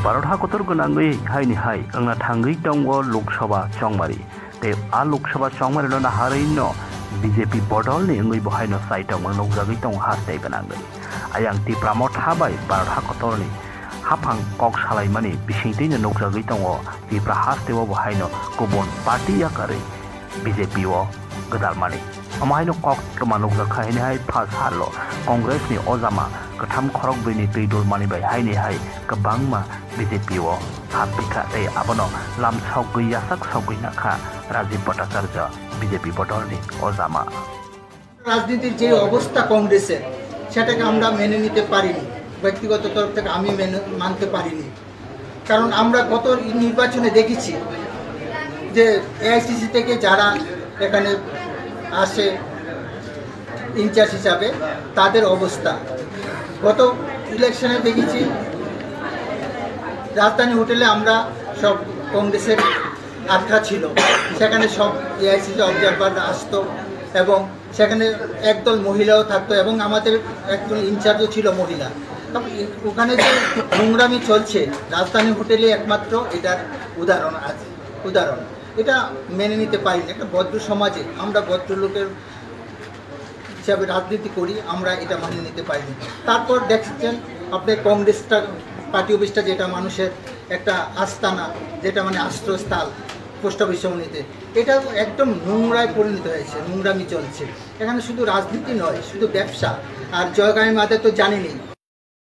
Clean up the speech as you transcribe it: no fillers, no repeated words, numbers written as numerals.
बारहा कतर गनांगै हायनि हाय आंना थांगै दंग लोकसभा चंमारी ते आ लोकसभा चंमारी नो नाहारैनो बीजेपी बदलनि अंगै बहायनो साइटाव मनोगजागै दं हासै गनांगै आयां तिप्रामो थाबाय बारहा कतरनि हाफां कक सालायमानि बिसिंदैनो नोगजागै दं तिप्रा हासतेव बहायनो गुबुन पार्टी आकारै बीजेपी ओ गदालमानि अमायनो कक मानोगजाखायनि हाय फास हालो कांग्रेसनि अजामा गथाम खरक बैनि दैदुल मानिबाय हायनि हाय गोबांमा बीजेपी ओ हाबिखा ते आबनो लामसाव गैयासाक सावगैनाखा राजीव भट्टाचार्य बीजेपी बदलनि अजामा রাজনীতির যে অবস্থা কংগ্রেসের সেটাকে আমরা মেনে নিতে পারিনি ব্যক্তিগত তরফ থেকে আমি মানতে পারিনি কারণ আমরা গত নির্বাচনে দেখেছি যে এআইসিসি থেকে যারা এখানে আসে ইনচার্জ হিসাবে তাদের অবস্থা গত ইলেকশনে দেখেছি রাজধানী হোটেলে আমরা সব কংগ্রেসের আড্ডা ছিল সেখানে সব এআইসিসি অবজারভাররা আসতো এবং সেখানে একদল মহিলাও থাকতো এবং আমাদের একজন ইনচার্জও ছিল মহিলা ওখানে যে নোংরামি চলছে রাজধানী হোটেলে একমাত্র এটার উদাহরণ এটা মেনে নিতে পারি না একটা ভদ্র সমাজে আমরা ভদ্রলোকের হিসাবে রাজনীতি করি আমরা এটা মেনে নিতে পারিনি তারপর দেখছেন আপনি কংগ্রেসটা পার্টি অফিসটা যেটা মানুষের একটা আস্তানা যেটা মানে আশ্রয়স্থল পোস্ট অফিস সমিতিতে এটা একদম নোংরায় পরিণত হয়েছে নোংরামি চলছে এখানে শুধু রাজনীতি নয় শুধু ব্যবসা আর জয়গামী মাদের তো জানেনই